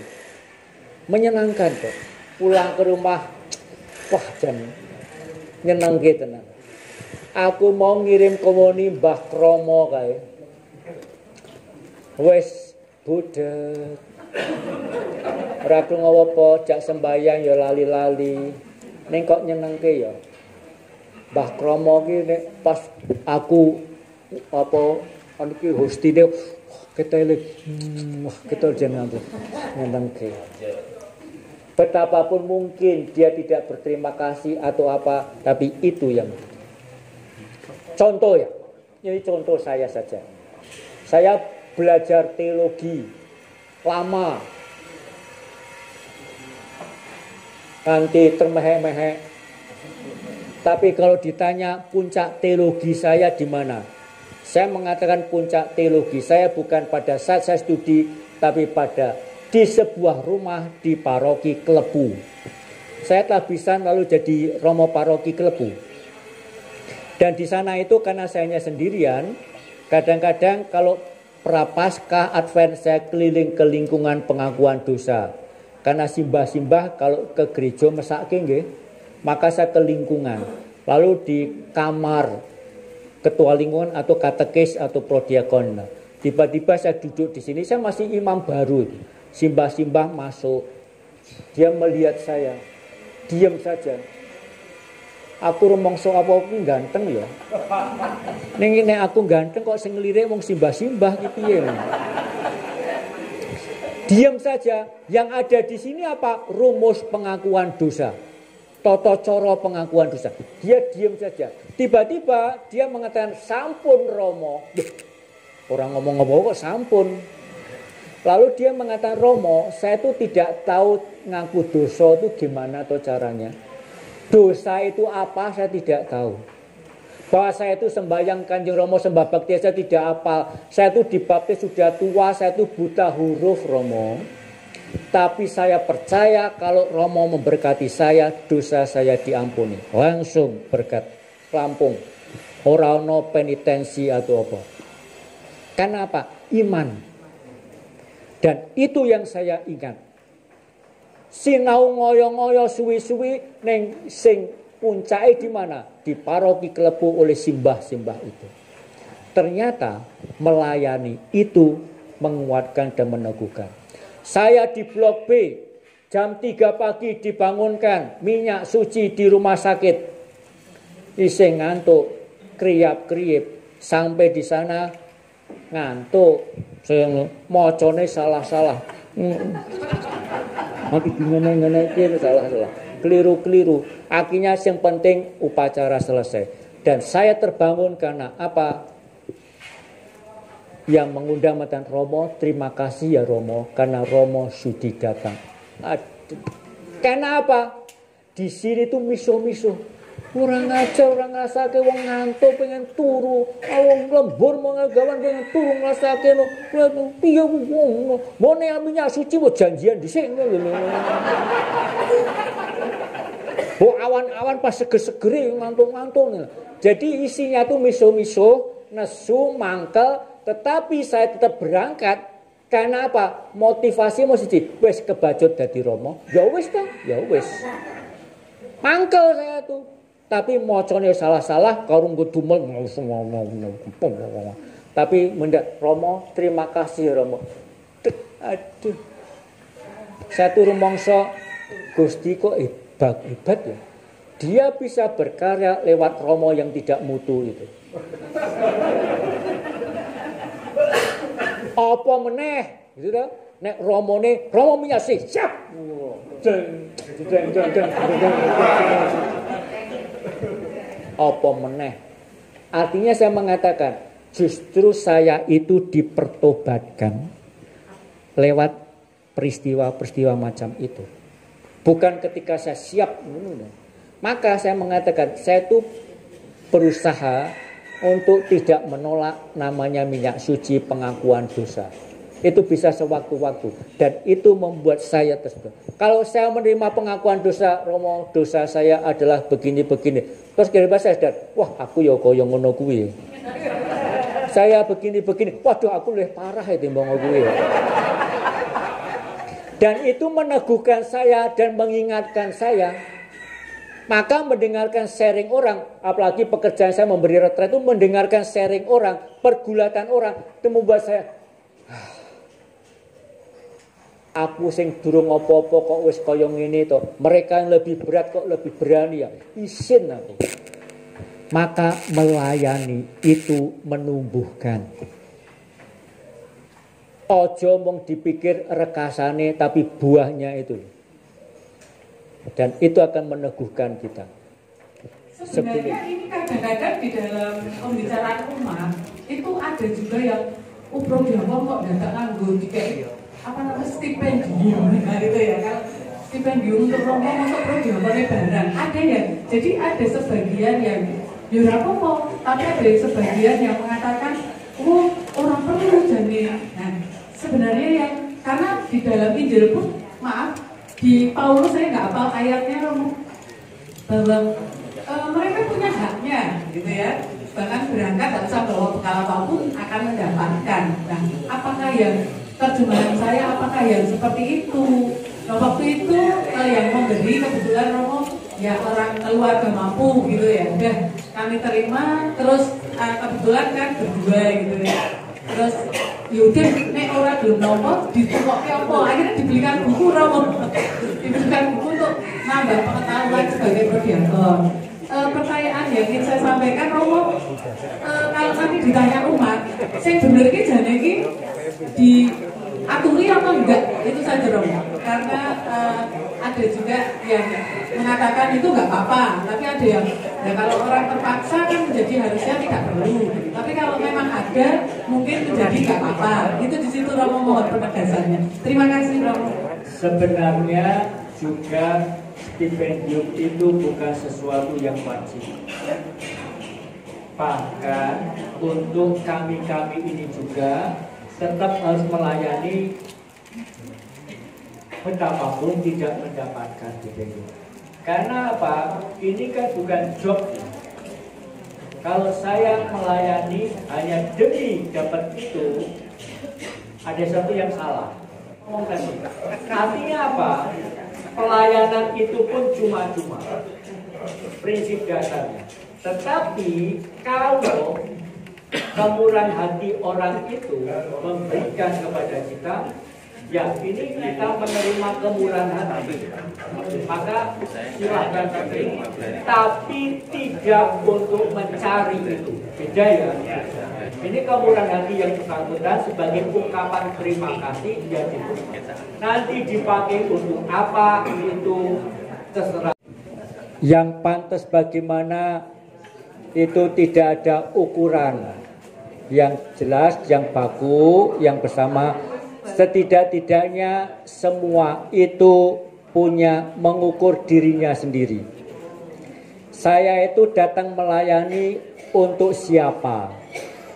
menyenangkan kok. Pulang ke rumah, wah jan nyeneng gitu. Aku mau ngirim komuni Mbah Kromo kae. Wes budek. Ora ngopo jak sembayang ya lali-lali. Ning kok nyenengke ya. Mbah Kromo ki nek pas aku apa iki hostine ketele wah ketel jeneng nyenengke. Betapapun mungkin dia tidak berterima kasih atau apa, tapi itu yang contoh ya. Ini contoh saya saja. Saya belajar teologi lama, nanti termehek-mehek. Tapi kalau ditanya puncak teologi saya di mana? Saya mengatakan puncak teologi saya bukan pada saat saya studi, tapi di sebuah rumah di paroki Klepu. Saya telah bisa lalu jadi romo paroki Klepu. Dan di sana itu karena saya hanya sendirian, kadang-kadang kalau Prapaskah Advent saya keliling ke lingkungan pengakuan dosa. Karena simbah-simbah kalau ke gereja mesake nggih, maka saya ke lingkungan. Lalu di kamar ketua lingkungan atau katekis atau prodiakon. Tiba-tiba saya duduk di sini, saya masih imam baru. Simbah-simbah masuk. Dia melihat saya. Diam saja. Aku rumangsa apa kuwi ganteng ya. Ning nek aku ganteng kok sing ngelirik wong simbah-simbah iki piye. Diam saja. Yang ada di sini apa? Rumus pengakuan dosa. Tata cara pengakuan dosa. Dia diam saja. Tiba-tiba dia mengatakan sampun Romo. Orang ngomong apa kok sampun. Lalu dia mengatakan Romo, saya itu tidak tahu ngaku dosa itu gimana atau caranya. Dosa itu apa saya tidak tahu. Bahwa saya itu sembahyang Kanjeng Romo sembah bakti saya tidak hafal. Saya itu dibaptis sudah tua, saya itu buta huruf Romo. Tapi saya percaya kalau Romo memberkati saya, dosa saya diampuni. Langsung berkat lampung. Ora ono penitensi atau apa. Karena apa? Iman. Dan itu yang saya ingat. Sinau ngoyo-ngoyo suwi-suwi neng sing puncake di mana? Di paroki Klepu oleh simbah-simbah itu. Ternyata melayani itu menguatkan dan meneguhkan. Saya di Blok B jam 3 pagi dibangunkan minyak suci di rumah sakit. Iseng ngantuk, kriap-kriip sampai di sana ngantuk. Saya mocone salah-salah. Nanti ngene-ngene iki salah-salah. Keliru-keliru. Akhirnya yang penting upacara selesai. Dan saya terbangun karena apa? Yang mengundang mantan Romo, terima kasih ya Romo, karena Romo sudi datang. Karena apa? Di sini tuh miso-miso. Orang ngajar, orang ngrasake wong ngantuk pengen turu, wong lembur mau ngagawan pengen turu ngrasake no. Piye wong mone minyak suci wis janjian dhisik ngono lho. Oh awan-awan pas seger-segere ngantuk-ngantuk. Jadi isinya tuh miso-miso, nesu, mangkel, tetapi saya tetap berangkat. Karena apa? Motivasi mesti wis kebajut dadi Romo. Ya wis ta, ya wis. Mangkel saya tuh. tapi mocone salah-salah karo ngedumel. Tapi mendak Romo, terima kasih Romo. Aduh. Satu rumangsa Gusti kok hebat ya. Dia bisa berkarya lewat Romo yang tidak mutu itu. Apa meneh gitu dah. Nek Romo minyasih siap. Apa meneh? Artinya saya mengatakan justru saya itu dipertobatkan lewat peristiwa-peristiwa macam itu. Bukan ketika saya siap. Maka saya mengatakan saya itu berusaha untuk tidak menolak namanya minyak suci pengakuan dosa. Itu bisa sewaktu-waktu. Dan itu membuat saya tersebut. Kalau saya menerima pengakuan dosa, Romo, dosa saya adalah begini-begini. Terus kira-kira saya sadar, wah aku ya kaya ngono kuwi. Saya begini-begini, waduh aku lebih parah itu mbak kuwi. Dan itu meneguhkan saya dan mengingatkan saya. Maka mendengarkan sharing orang, apalagi pekerjaan saya memberi retret itu mendengarkan sharing orang, pergulatan orang, itu membuat saya aku sing durung apa-apa kok wis kaya ngene to. Mereka yang lebih berat kok lebih berani ya. Isin aku. Maka melayani itu menumbuhkan. Ojo mong dipikir rekasane tapi buahnya itu. Dan itu akan meneguhkan kita. Sebenarnya ini kadang-kadang di dalam pembicaraan umat itu ada juga yang program kok datang nganggur kayak apa namanya stipendium gitu ya. Kalau stipendium untuk Romo masuk program barang ada ya. Jadi ada sebagian yang ya apa tapi ada sebagian yang mengatakan orang perlu jadi. Nah sebenarnya yang karena di dalam Injil pun maaf di Paulus saya nggak hafal ayatnya Romo bahwa mereka punya haknya gitu ya, bahkan berangkat tak usah bawa bekal apapun akan mendapatkan. Nah apakah yang terjemahan saya apakah yang seperti itu? Nah waktu itu yang memberi kebetulan Romo ya orang keluarga mampu gitu ya, udah kami terima terus kebetulan kan berdua gitu ya. Terus yaudah nek orang belum nopo ditukoke apa akhirnya dibelikan buku Romo. Dibelikan buku untuk nambah pengetahuan sebagai prodiakon. Pertanyaan yang ingin saya sampaikan Romo, kalau nanti ditanya umat saya bener ki jane ki diaturi atau enggak itu saja Romo. Karena ada juga yang mengatakan itu enggak apa-apa, tapi ada yang ya kalau orang terpaksa kan menjadi harusnya tidak perlu. Tapi kalau memang ada mungkin menjadi enggak apa-apa. Itu di situ Romo mohon penegasannya. Terima kasih Romo. Sebenarnya juga stipendium itu bukan sesuatu yang wajib. Bahkan untuk kami-kami ini juga tetap harus melayani betapapun tidak mendapatkan stipendium. Karena apa? Ini kan bukan job. Kalau saya melayani hanya demi dapat itu, ada sesuatu yang salah. Artinya apa? Pelayanan itu pun cuma-cuma. Prinsip dasarnya. Tetapi kalau kemurahan hati orang itu memberikan kepada kita, ya ini kita menerima kemurahan hati, maka silahkan terima. Tapi tidak untuk mencari itu. Beda ya. Ini kemurahan hati yang bersangkutan sebagai ungkapan terima kasih ya itu. Nanti dipakai untuk apa itu terserah. Yang pantas bagaimana itu tidak ada ukuran. Yang jelas, yang baku, yang bersama. Setidak-tidaknya semua itu punya mengukur dirinya sendiri. Saya itu datang melayani untuk siapa?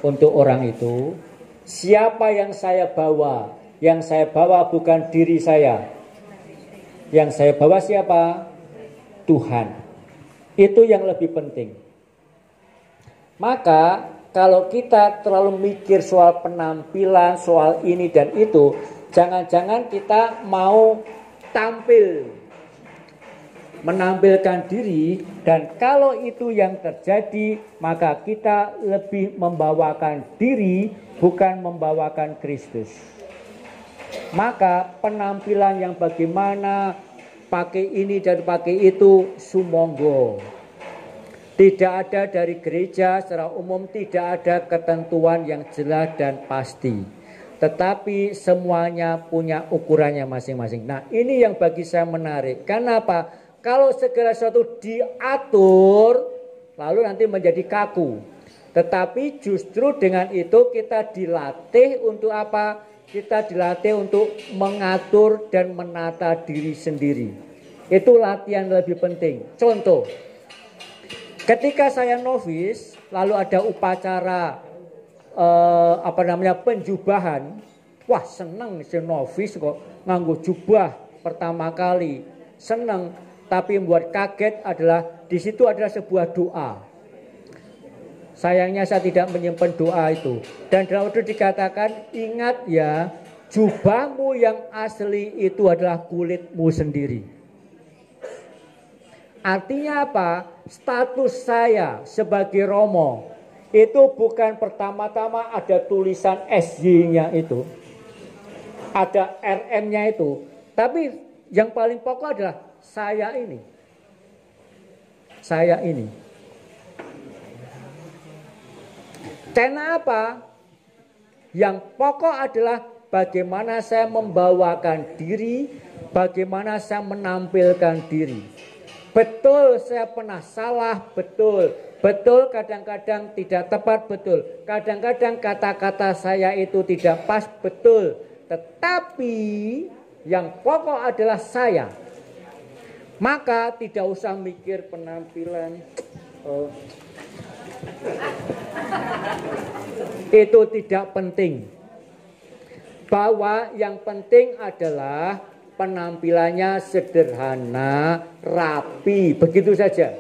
Untuk orang itu. Siapa yang saya bawa? Yang saya bawa bukan diri saya. Yang saya bawa siapa? Tuhan. Itu yang lebih penting. Maka kalau kita terlalu mikir soal penampilan, soal ini dan itu, jangan-jangan kita mau tampil. menampilkan diri, dan kalau itu yang terjadi, maka kita lebih membawakan diri, bukan membawakan Kristus. Maka penampilan yang bagaimana, pakai ini dan pakai itu, sumonggo. Tidak ada dari gereja secara umum, tidak ada ketentuan yang jelas dan pasti. Tetapi semuanya punya ukurannya masing-masing. Nah, ini yang bagi saya menarik. Karena apa? Kalau segala sesuatu diatur, lalu nanti menjadi kaku. Tetapi justru dengan itu kita dilatih untuk apa? Kita dilatih untuk mengatur dan menata diri sendiri. Itu latihan lebih penting. Contoh, ketika saya novis, lalu ada upacara penjubahan. Wah, seneng si novis kok nganggo jubah pertama kali. Seneng, tapi yang buat kaget adalah di situ adalah sebuah doa. Sayangnya saya tidak menyimpan doa itu. Dan dalam itu dikatakan, ingat ya, jubahmu yang asli itu adalah kulitmu sendiri. Artinya apa? Status saya sebagai Romo itu bukan pertama-tama ada tulisan SY-nya itu, ada RM-nya itu, tapi yang paling pokok adalah saya ini. Saya ini. Karena apa? Yang pokok adalah bagaimana saya membawakan diri, bagaimana saya menampilkan diri. Betul saya pernah salah, betul. Betul kadang-kadang tidak tepat, betul. Kadang-kadang kata-kata saya itu tidak pas, betul. Tetapi yang pokok adalah saya. Maka tidak usah mikir penampilan. Itu tidak penting. Bahwa yang penting adalah penampilannya sederhana, rapi, begitu saja.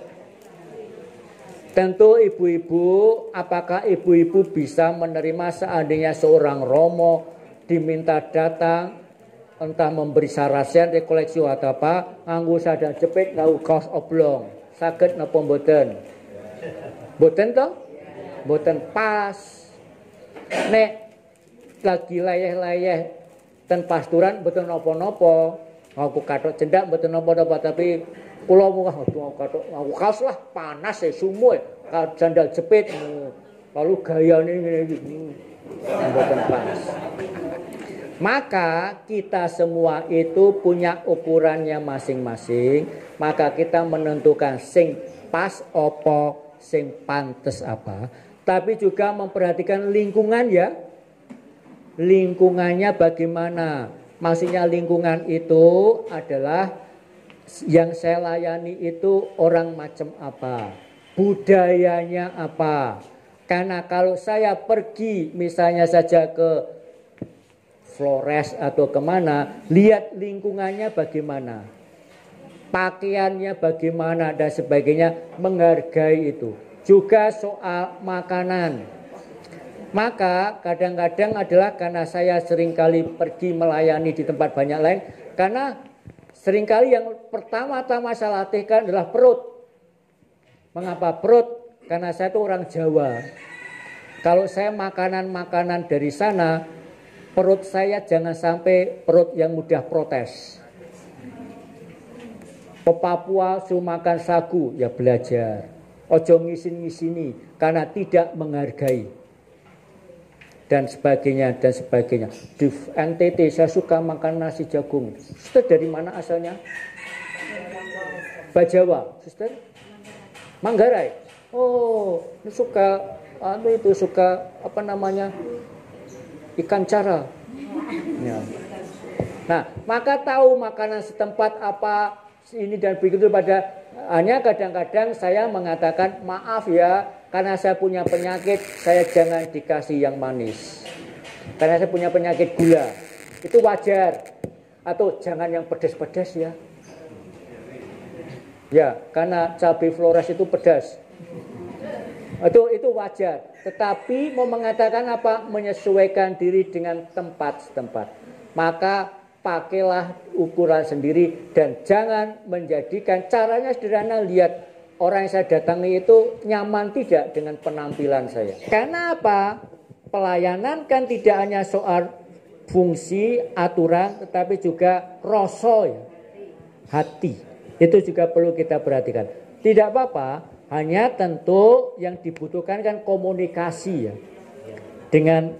Tentu ibu-ibu, apakah ibu-ibu bisa menerima seandainya seorang Romo diminta datang, entah memberi sarasian, rekoleksi atau apa, nganggo sadang jepit, nganggo kaos oblong, saged napa mboten? Mboten toh? Mboten pas. Nek lagi layeh-layeh ten pasturan mboten napa-napa, nganggo kathok cendak mboten napa-napa, tapi kula muga nganggo kaos lah, panas ya sumuh, sandal jepit, lalu gayane ngene iki. Mboten pas. Maka kita semua itu punya ukurannya masing-masing, maka kita menentukan sing pas apa, sing pantes apa, tapi juga memperhatikan lingkungan ya. Lingkungannya bagaimana? Maksudnya lingkungan itu adalah yang saya layani itu orang macam apa, budayanya apa. Karena kalau saya pergi misalnya saja ke Flores atau kemana, lihat lingkungannya bagaimana, pakaiannya bagaimana dan sebagainya, menghargai itu. Juga soal makanan. Maka kadang-kadang adalah karena saya seringkali pergi melayani di tempat banyak lain, karena seringkali yang pertama-tama saya latihkan adalah perut. Mengapa perut? Karena saya itu orang Jawa. Kalau saya makanan-makanan dari sana, perut saya jangan sampai perut yang mudah protes. Ke Papua suruh makan sagu, ya belajar. Ojo ngisin-ngisini, karena tidak menghargai. Dan sebagainya, dan sebagainya. Di NTT saya suka makan nasi jagung. Suster dari mana asalnya? Bajawa, suster? Manggarai. Oh, suka apa namanya? Ikan cara. Ya. Nah, maka tahu makanan setempat apa ini dan begitu pada. Hanya kadang-kadang saya mengatakan maaf ya, karena saya punya penyakit, saya jangan dikasih yang manis. Karena saya punya penyakit gula, itu wajar. Atau jangan yang pedas-pedas ya. Ya, karena cabai Flores itu pedas. Itu wajar. Tetapi mau mengatakan apa? Menyesuaikan diri dengan tempat setempat. Maka pakailah ukuran sendiri dan jangan menjadikan caranya sederhana. Lihat orang yang saya datangi itu nyaman tidak dengan penampilan saya. Karena apa? Pelayanan kan tidak hanya soal fungsi, aturan, tetapi juga rasa ya, hati. Itu juga perlu kita perhatikan. Tidak apa-apa, hanya tentu yang dibutuhkan kan komunikasi ya. Dengan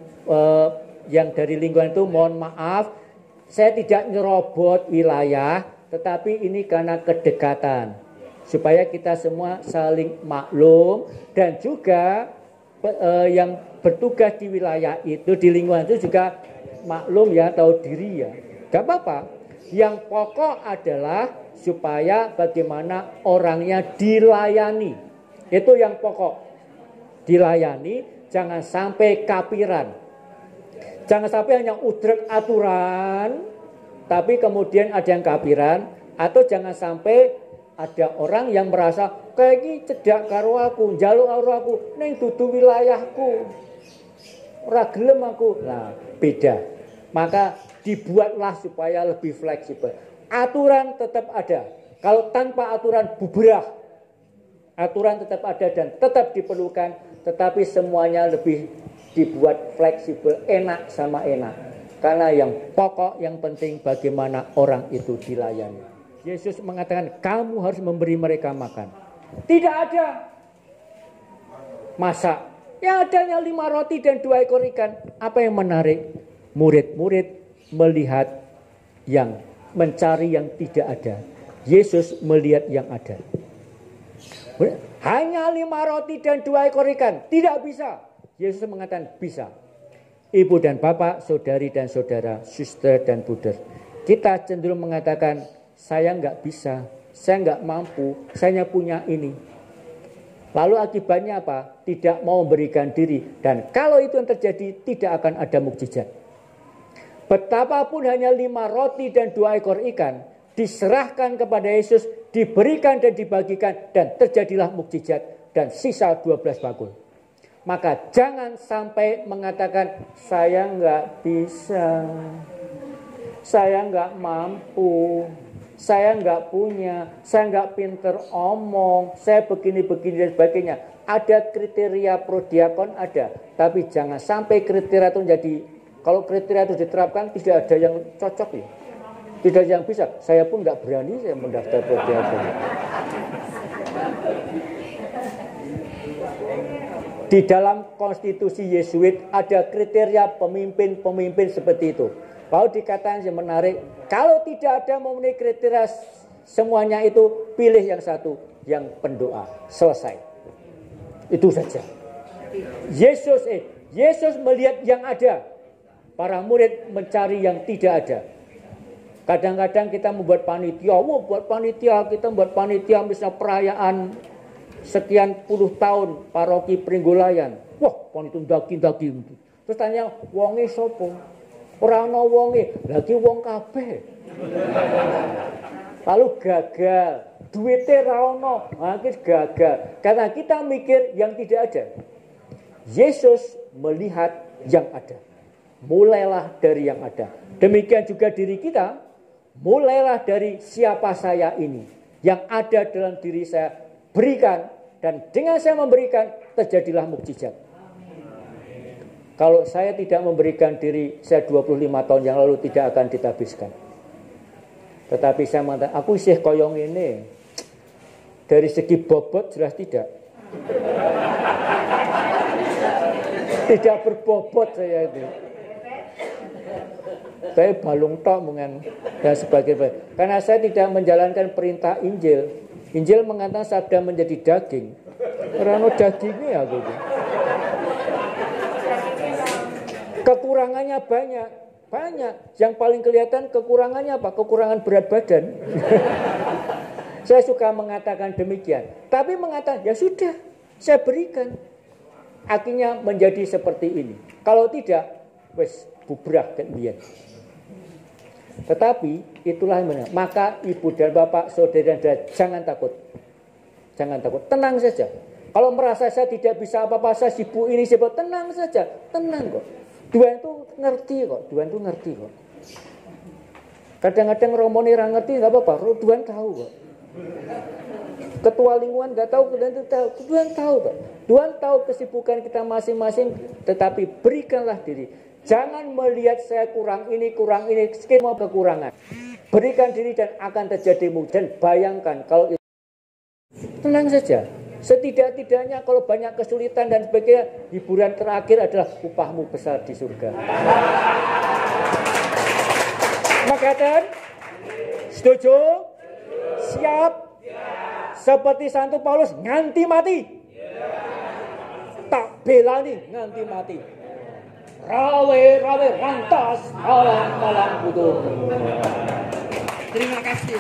yang dari lingkungan itu, mohon maaf, saya tidak nyerobot wilayah, tetapi ini karena kedekatan. Supaya kita semua saling maklum dan juga yang bertugas di wilayah itu, di lingkungan itu juga maklum ya, tahu diri ya. Gak apa-apa. Yang pokok adalah supaya bagaimana orangnya dilayani. Itu yang pokok. Dilayani, jangan sampai kapiran. Jangan sampai hanya udrek aturan, tapi kemudian ada yang kapiran. Atau jangan sampai ada orang yang merasa kayak ini cedak karo aku, njaluk karo aku, ning dudu wilayahku. Ora gelem aku. Nah, beda. Maka dibuatlah supaya lebih fleksibel. Aturan tetap ada. Kalau tanpa aturan bubrah. Aturan tetap ada dan tetap diperlukan, tetapi semuanya lebih dibuat fleksibel, enak sama enak. Karena yang pokok, yang penting bagaimana orang itu dilayani. Yesus mengatakan kamu harus memberi mereka makan. Tidak ada masak. Yang adanya 5 roti dan 2 ekor ikan. Apa yang menarik? Murid-murid melihat yang mencari yang tidak ada. Yesus melihat yang ada. Hanya 5 roti dan 2 ekor ikan. Tidak bisa. Yesus mengatakan bisa. Ibu dan bapak, saudari dan saudara, suster dan bruder. Kita cenderung mengatakan saya nggak bisa, saya nggak mampu, saya punya ini. Lalu akibatnya apa? Tidak mau memberikan diri. Dan kalau itu yang terjadi, tidak akan ada mukjizat. Betapapun hanya 5 roti dan 2 ekor ikan diserahkan kepada Yesus, diberikan dan dibagikan, dan terjadilah mukjizat dan sisa 12 bakul. Maka jangan sampai mengatakan saya nggak bisa, saya nggak mampu, saya nggak punya, saya nggak pinter omong, saya begini-begini dan sebagainya. Ada kriteria prodiakon ada, tapi jangan sampai kriteria itu menjadi, kalau kriteria itu diterapkan tidak ada yang cocok ya, tidak ada yang bisa. Saya pun nggak berani saya mendaftar prodiakon. Di dalam konstitusi Yesuit ada kriteria pemimpin-pemimpin seperti itu. Kalau dikatakan yang menarik, kalau tidak ada memenuhi kriteria semuanya itu, pilih yang satu, yang pendoa. Selesai. Itu saja. Yesus melihat yang ada. Para murid mencari yang tidak ada. Kadang-kadang kita membuat panitia, kita membuat panitia misalnya perayaan sekian puluh tahun paroki Pringgolayan. Wah, panitia daging-daging. Terus tanya, wonge sopo? Ora ana wonge, lagi wong kabeh. Lalu gagal, duitnya ra ono, akhir gagal. Karena kita mikir yang tidak ada. Yesus melihat yang ada. Mulailah dari yang ada. Demikian juga diri kita, mulailah dari siapa saya ini. Yang ada dalam diri saya, berikan, dan dengan saya memberikan terjadilah mukjizat. Kalau saya tidak memberikan diri saya 25 tahun yang lalu tidak akan ditabiskan. Tetapi saya mengatakan aku isih koyong ini. Dari segi bobot jelas tidak. Tidak berbobot saya itu. Saya balung tok dengan dan sebagainya. Karena saya tidak menjalankan perintah Injil. Injil mengatakan sabda menjadi daging. Karena dagingnya aku itu. Kekurangannya banyak. Yang paling kelihatan kekurangannya apa? Kekurangan berat badan. Saya suka mengatakan demikian. Tapi mengatakan ya sudah, saya berikan. Akhirnya menjadi seperti ini. Kalau tidak, wes bubrah kemudian. Tetapi itulah yang benar. Maka ibu dan bapak, saudara dan saudara, jangan takut. Jangan takut, tenang saja. Kalau merasa saya tidak bisa apa-apa, saya sibuk ini sibuk, tenang saja, tenang kok. Tuhan itu ngerti kok. Kadang-kadang Romo ini ngerti nggak apa-apa, Tuhan tahu kok. Ketua lingkungan nggak tahu, Tuhan tahu kok. Tuhan tahu kesibukan kita masing-masing, tetapi berikanlah diri. Jangan melihat saya kurang ini, semua kekurangan. Berikan diri dan akan terjadi mujizat. Bayangkan kalau itu. Tenang saja. Setidak-tidaknya kalau banyak kesulitan dan sebagainya, hiburan terakhir adalah upahmu besar di surga. Makaten? Setuju? Siap? Seperti Santo Paulus nganti mati. Tak belani nganti mati. Rawe rantas malam butuh. Terima kasih.